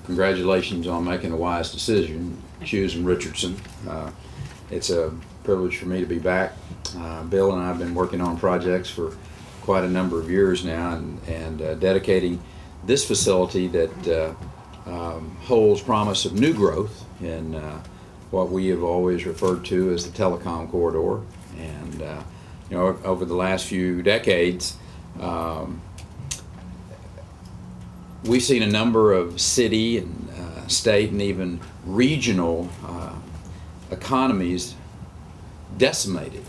congratulations on making a wise decision, choosing Richardson. It's a privilege for me to be back. Bill and I have been working on projects for quite a number of years now, and dedicating this facility that holds promise of new growth in what we have always referred to as the telecom corridor. And you know, over the last few decades, we've seen a number of city and state and even regional economies decimated.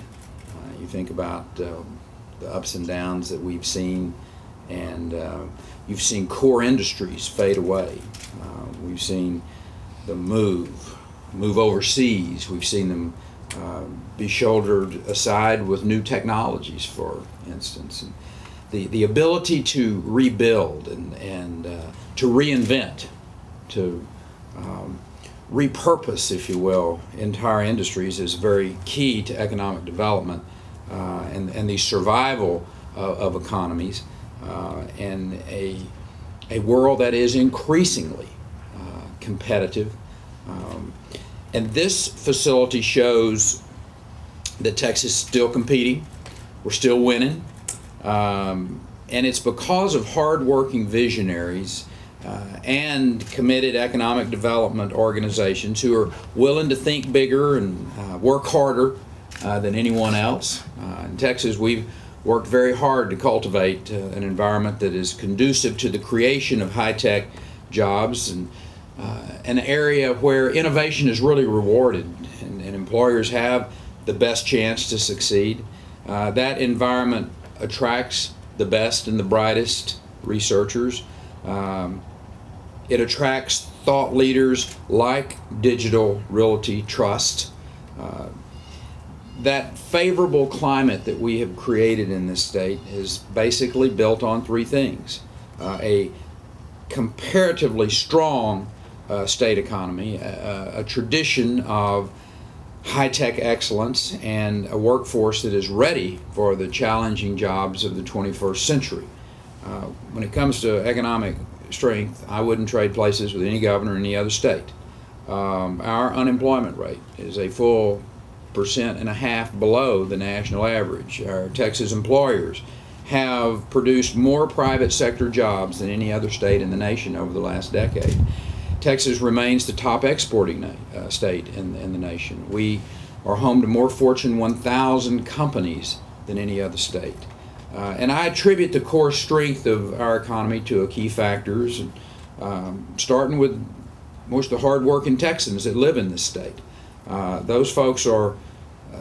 You think about the ups and downs that we've seen, and you've seen core industries fade away. We've seen them move overseas. We've seen them be shouldered aside with new technologies, for instance. And the ability to rebuild and to reinvent, to repurpose, if you will, entire industries is very key to economic development and the survival of economies in a world that is increasingly competitive. And this facility shows that Texas is still competing, we're still winning, and it's because of hardworking visionaries and committed economic development organizations who are willing to think bigger and work harder than anyone else. In Texas, we've worked very hard to cultivate an environment that is conducive to the creation of high-tech jobs, and an area where innovation is really rewarded and employers have the best chance to succeed. That environment attracts the best and the brightest researchers. It attracts thought leaders like Digital Realty Trust. That favorable climate that we have created in this state is basically built on three things: a comparatively strong state economy, a tradition of high-tech excellence, and a workforce that is ready for the challenging jobs of the 21st century. When it comes to economic strength, I wouldn't trade places with any governor in any other state. Our unemployment rate is a full 1.5% below the national average. Our Texas employers have produced more private sector jobs than any other state in the nation over the last decade. Texas remains the top exporting state in the nation. We are home to more Fortune 1000 companies than any other state. And I attribute the core strength of our economy to a key factors, starting with most of the hard-working Texans that live in this state. Those folks are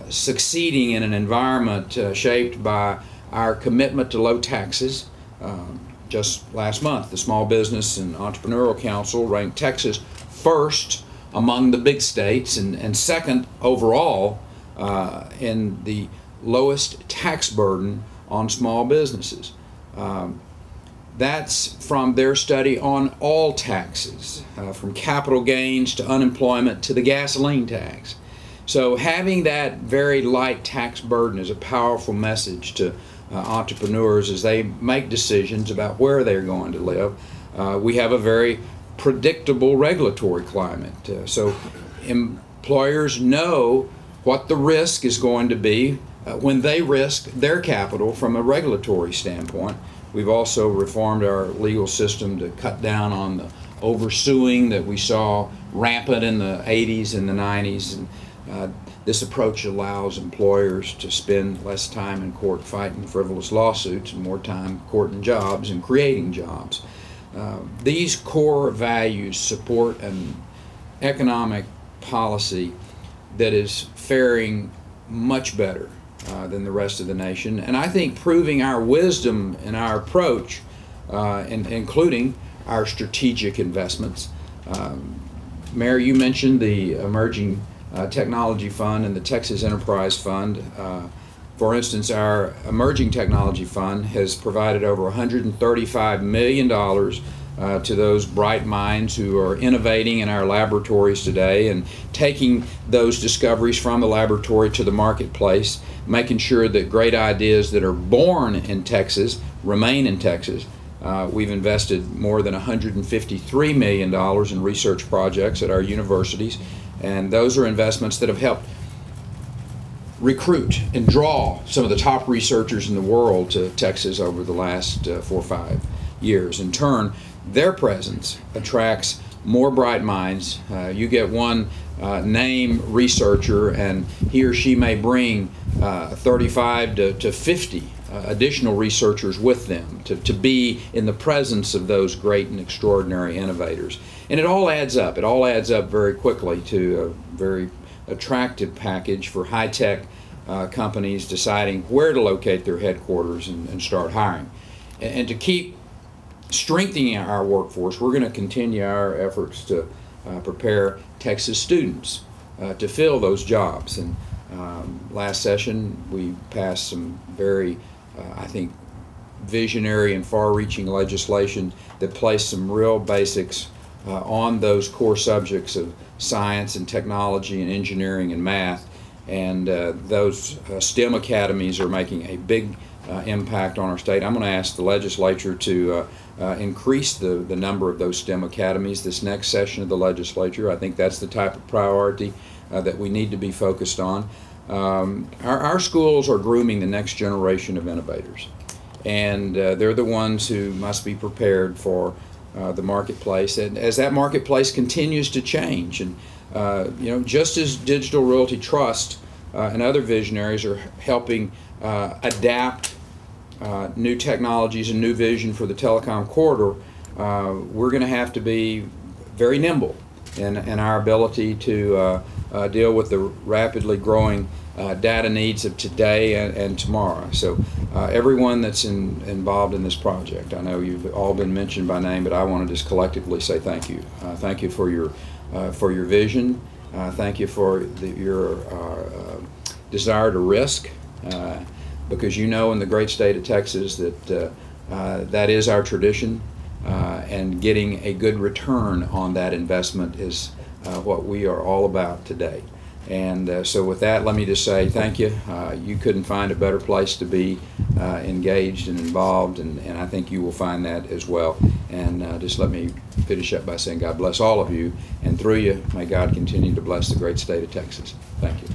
succeeding in an environment shaped by our commitment to low taxes. Just last month, the Small Business and Entrepreneurial Council ranked Texas first among the big states and second overall in the lowest tax burden on small businesses. That's from their study on all taxes, from capital gains to unemployment to the gasoline tax. So having that very light tax burden is a powerful message to entrepreneurs as they make decisions about where they're going to live. We have a very predictable regulatory climate. So employers know what the risk is going to be when they risk their capital from a regulatory standpoint. We've also reformed our legal system to cut down on the oversuing that we saw rampant in the 80s and the 90s. And this approach allows employers to spend less time in court fighting frivolous lawsuits and more time courting jobs and creating jobs. These core values support an economic policy that is faring much better than the rest of the nation, and I think proving our wisdom in our approach, including our strategic investments. Mayor, you mentioned the Emerging Technology Fund and the Texas Enterprise Fund. For instance, our Emerging Technology Fund has provided over $135 million to those bright minds who are innovating in our laboratories today and taking those discoveries from the laboratory to the marketplace, making sure that great ideas that are born in Texas remain in Texas, We've invested more than $153 million in research projects at our universities, and those are investments that have helped recruit and draw some of the top researchers in the world to Texas over the last 4 or 5 years. In turn, their presence attracts more bright minds. You get one name researcher, and he or she may bring 35 to 50 additional researchers with them to be in the presence of those great and extraordinary innovators. And it all adds up. It all adds up very quickly to a very attractive package for high-tech companies deciding where to locate their headquarters and start hiring. And to keep strengthening our workforce, we're going to continue our efforts to prepare Texas students to fill those jobs. And last session we passed some very, I think, visionary and far-reaching legislation that placed some real basics on those core subjects of science and technology and engineering and math. And those STEM academies are making a big impact on our state. I'm going to ask the legislature to increase the number of those STEM academies this next session of the legislature. I think that's the type of priority that we need to be focused on. Our schools are grooming the next generation of innovators, and they're the ones who must be prepared for the marketplace. And as that marketplace continues to change, and you know, just as Digital Realty Trust and other visionaries are helping adapt new technologies and new vision for the telecom corridor, we're going to have to be very nimble in our ability to deal with the rapidly growing data needs of today and tomorrow. So everyone that's involved in this project, I know you've all been mentioned by name, but I want to just collectively say thank you. Thank you for your vision. Thank you for your desire to risk, because you know in the great state of Texas that that is our tradition, and getting a good return on that investment is what we are all about today. And so with that, let me just say thank you. You couldn't find a better place to be engaged and involved, and I think you will find that as well. And just let me finish up by saying God bless all of you, and through you, may God continue to bless the great state of Texas. Thank you.